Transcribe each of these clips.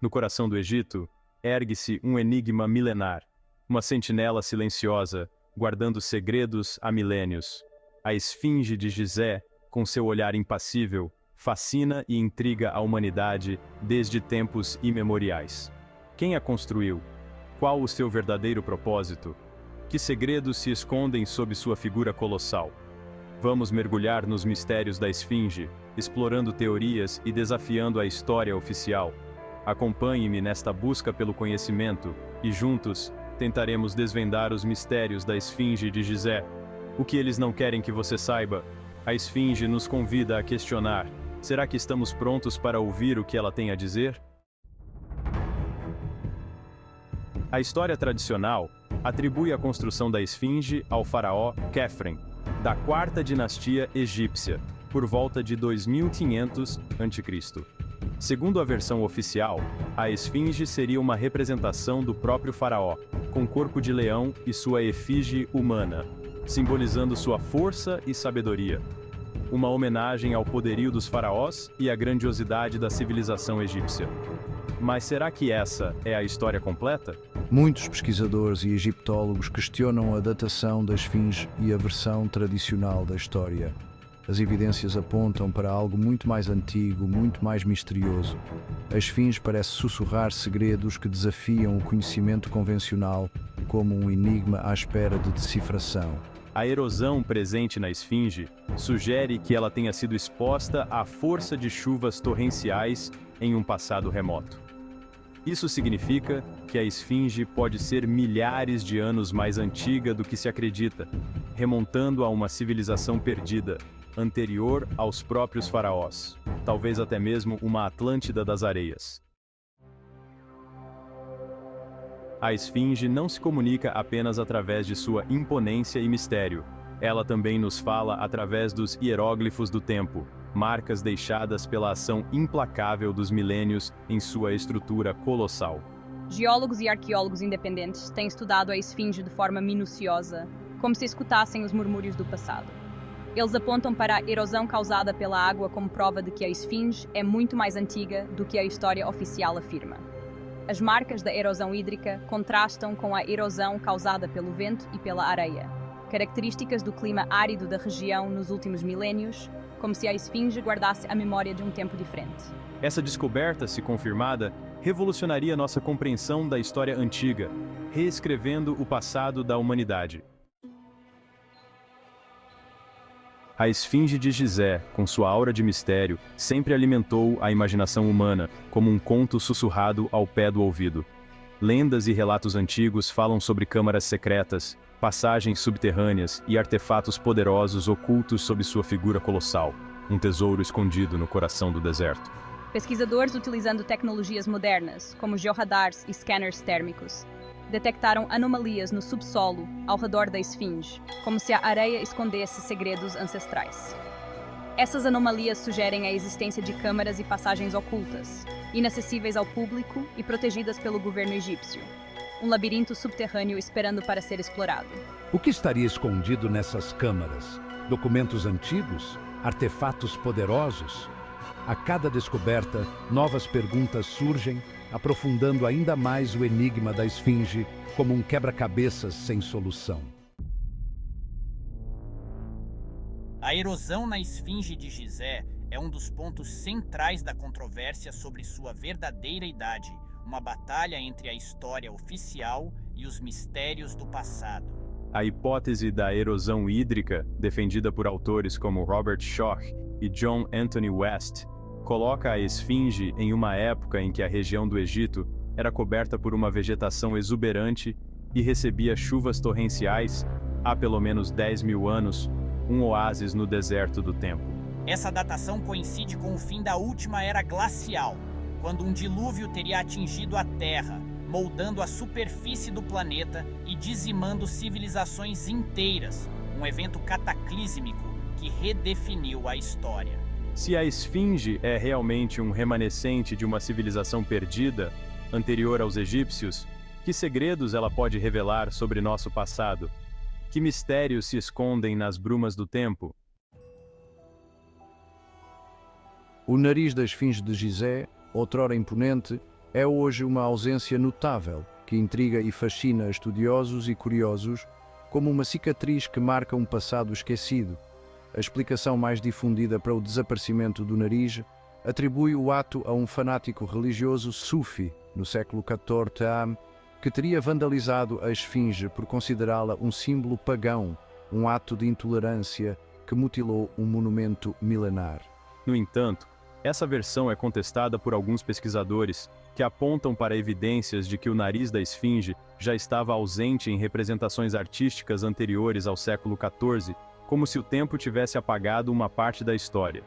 No coração do Egito, ergue-se um enigma milenar, uma sentinela silenciosa, guardando segredos há milênios. A esfinge de Gizé, com seu olhar impassível, fascina e intriga a humanidade desde tempos imemoriais. Quem a construiu? Qual o seu verdadeiro propósito? Que segredos se escondem sob sua figura colossal? Vamos mergulhar nos mistérios da esfinge, explorando teorias e desafiando a história oficial. Acompanhe-me nesta busca pelo conhecimento e juntos tentaremos desvendar os mistérios da esfinge de Gizé. O que eles não querem que você saiba? A esfinge nos convida a questionar. Será que estamos prontos para ouvir o que ela tem a dizer? A história tradicional atribui a construção da esfinge ao faraó Khefren, da quarta dinastia egípcia, por volta de 2500 a.C. Segundo a versão oficial, a esfinge seria uma representação do próprio faraó, com corpo de leão e sua efígie humana, simbolizando sua força e sabedoria. Uma homenagem ao poderio dos faraós e à grandiosidade da civilização egípcia. Mas será que essa é a história completa? Muitos pesquisadores e egiptólogos questionam a datação da esfinge e a versão tradicional da história. As evidências apontam para algo muito mais antigo, muito mais misterioso. A esfinge parece sussurrar segredos que desafiam o conhecimento convencional, como um enigma à espera de decifração. A erosão presente na esfinge sugere que ela tenha sido exposta à força de chuvas torrenciais em um passado remoto. Isso significa que a esfinge pode ser milhares de anos mais antiga do que se acredita, remontando a uma civilização perdida, anterior aos próprios faraós, talvez até mesmo uma Atlântida das areias. A esfinge não se comunica apenas através de sua imponência e mistério. Ela também nos fala através dos hieróglifos do tempo, marcas deixadas pela ação implacável dos milênios em sua estrutura colossal. Geólogos e arqueólogos independentes têm estudado a esfinge de forma minuciosa, como se escutassem os murmúrios do passado. Eles apontam para a erosão causada pela água como prova de que a esfinge é muito mais antiga do que a história oficial afirma. As marcas da erosão hídrica contrastam com a erosão causada pelo vento e pela areia, características do clima árido da região nos últimos milénios, como se a esfinge guardasse a memória de um tempo diferente. Essa descoberta, se confirmada, revolucionaria nossa compreensão da história antiga, reescrevendo o passado da humanidade. A esfinge de Gizé, com sua aura de mistério, sempre alimentou a imaginação humana, como um conto sussurrado ao pé do ouvido. Lendas e relatos antigos falam sobre câmaras secretas, passagens subterrâneas e artefatos poderosos ocultos sob sua figura colossal, um tesouro escondido no coração do deserto. Pesquisadores utilizando tecnologias modernas, como georradares e scanners térmicos, detectaram anomalias no subsolo ao redor da esfinge, como se a areia escondesse segredos ancestrais. Essas anomalias sugerem a existência de câmaras e passagens ocultas, inacessíveis ao público e protegidas pelo governo egípcio. Um labirinto subterrâneo esperando para ser explorado. O que estaria escondido nessas câmaras? Documentos antigos? Artefatos poderosos? A cada descoberta, novas perguntas surgem, aprofundando ainda mais o enigma da esfinge como um quebra-cabeças sem solução. A erosão na esfinge de Gizé é um dos pontos centrais da controvérsia sobre sua verdadeira idade, uma batalha entre a história oficial e os mistérios do passado. A hipótese da erosão hídrica, defendida por autores como Robert Schoch e John Anthony West, coloca a esfinge em uma época em que a região do Egito era coberta por uma vegetação exuberante e recebia chuvas torrenciais há pelo menos 10.000 anos, um oásis no deserto do tempo. Essa datação coincide com o fim da última era glacial, quando um dilúvio teria atingido a Terra, moldando a superfície do planeta e dizimando civilizações inteiras, um evento cataclísmico que redefiniu a história. Se a esfinge é realmente um remanescente de uma civilização perdida, anterior aos egípcios, que segredos ela pode revelar sobre nosso passado? Que mistérios se escondem nas brumas do tempo? O nariz da esfinge de Gizé, outrora imponente, é hoje uma ausência notável que intriga e fascina estudiosos e curiosos como uma cicatriz que marca um passado esquecido. A explicação mais difundida para o desaparecimento do nariz atribui o ato a um fanático religioso sufi, no século XIV a.C., que teria vandalizado a esfinge por considerá-la um símbolo pagão, um ato de intolerância que mutilou um monumento milenar. No entanto, essa versão é contestada por alguns pesquisadores que apontam para evidências de que o nariz da esfinge já estava ausente em representações artísticas anteriores ao século XIV, como se o tempo tivesse apagado uma parte da história.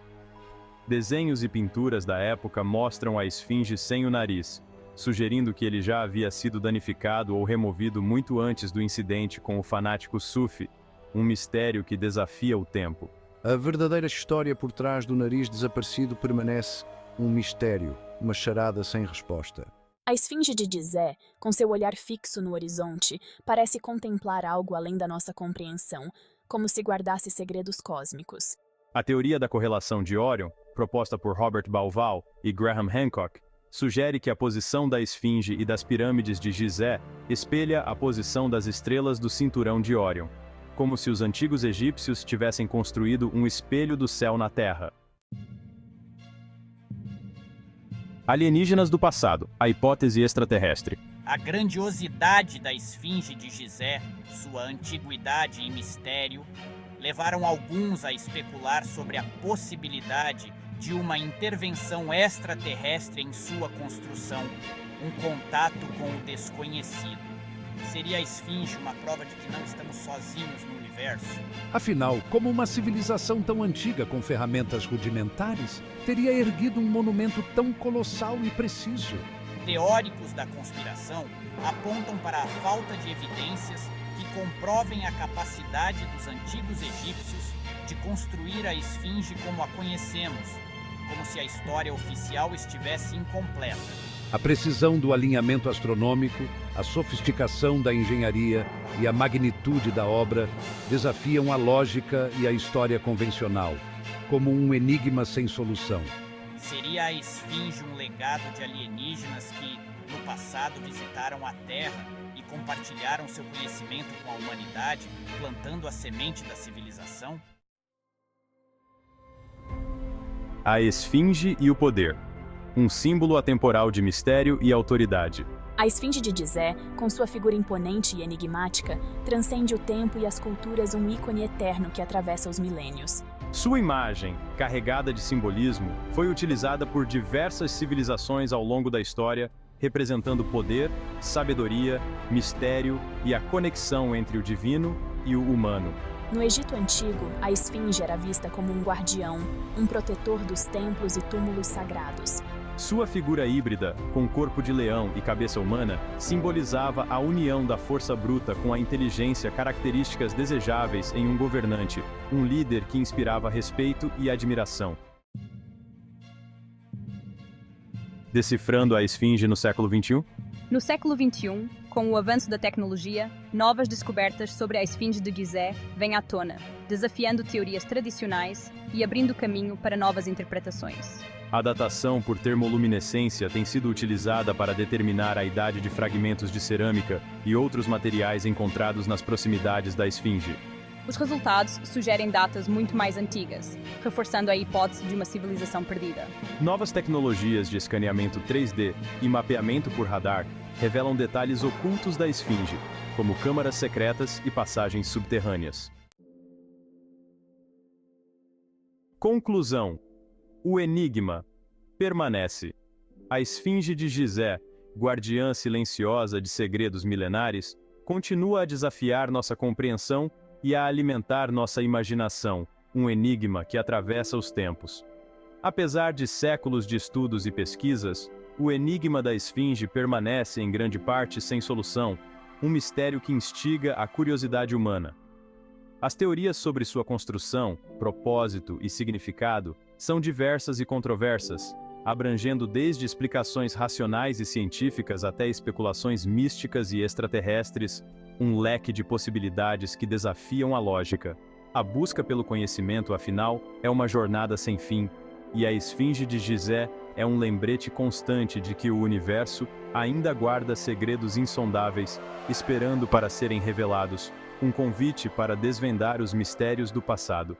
Desenhos e pinturas da época mostram a esfinge sem o nariz, sugerindo que ele já havia sido danificado ou removido muito antes do incidente com o fanático Sufi, um mistério que desafia o tempo. A verdadeira história por trás do nariz desaparecido permanece um mistério, uma charada sem resposta. A esfinge de Gizé, com seu olhar fixo no horizonte, parece contemplar algo além da nossa compreensão, como se guardasse segredos cósmicos. A teoria da correlação de Órion, proposta por Robert Bauval e Graham Hancock, sugere que a posição da esfinge e das pirâmides de Gizé espelha a posição das estrelas do cinturão de Órion, como se os antigos egípcios tivessem construído um espelho do céu na Terra. Alienígenas do passado, a hipótese extraterrestre. A grandiosidade da esfinge de Gizé, sua antiguidade e mistério, levaram alguns a especular sobre a possibilidade de uma intervenção extraterrestre em sua construção, um contato com o desconhecido. Seria a esfinge uma prova de que não estamos sozinhos no universo? Afinal, como uma civilização tão antiga com ferramentas rudimentares teria erguido um monumento tão colossal e preciso? Teóricos da conspiração apontam para a falta de evidências que comprovem a capacidade dos antigos egípcios de construir a esfinge como a conhecemos, como se a história oficial estivesse incompleta. A precisão do alinhamento astronômico, a sofisticação da engenharia e a magnitude da obra desafiam a lógica e a história convencional, como um enigma sem solução. Seria a esfinge um legado de alienígenas que, no passado, visitaram a Terra e compartilharam seu conhecimento com a humanidade, plantando a semente da civilização? A esfinge e o poder. Um símbolo atemporal de mistério e autoridade. A esfinge de Gizé, com sua figura imponente e enigmática, transcende o tempo e as culturas, um ícone eterno que atravessa os milênios. Sua imagem, carregada de simbolismo, foi utilizada por diversas civilizações ao longo da história, representando poder, sabedoria, mistério e a conexão entre o divino e o humano. No Egito Antigo, a esfinge era vista como um guardião, um protetor dos templos e túmulos sagrados. Sua figura híbrida, com corpo de leão e cabeça humana, simbolizava a união da força bruta com a inteligência, características desejáveis em um governante, um líder que inspirava respeito e admiração. Decifrando a esfinge no século XXI? No século XXI, com o avanço da tecnologia, novas descobertas sobre a esfinge de Gizé vêm à tona, desafiando teorias tradicionais e abrindo caminho para novas interpretações. A datação por termoluminescência tem sido utilizada para determinar a idade de fragmentos de cerâmica e outros materiais encontrados nas proximidades da esfinge. Os resultados sugerem datas muito mais antigas, reforçando a hipótese de uma civilização perdida. Novas tecnologias de escaneamento 3D e mapeamento por radar revelam detalhes ocultos da esfinge, como câmaras secretas e passagens subterrâneas. Conclusão: o enigma permanece. A esfinge de Gizé, guardiã silenciosa de segredos milenares, continua a desafiar nossa compreensão e a alimentar nossa imaginação, um enigma que atravessa os tempos. Apesar de séculos de estudos e pesquisas, o enigma da esfinge permanece em grande parte sem solução, um mistério que instiga a curiosidade humana. As teorias sobre sua construção, propósito e significado são diversas e controversas, abrangendo desde explicações racionais e científicas até especulações místicas e extraterrestres, um leque de possibilidades que desafiam a lógica. A busca pelo conhecimento, afinal, é uma jornada sem fim, e a esfinge de Gizé é um lembrete constante de que o universo ainda guarda segredos insondáveis, esperando para serem revelados, um convite para desvendar os mistérios do passado.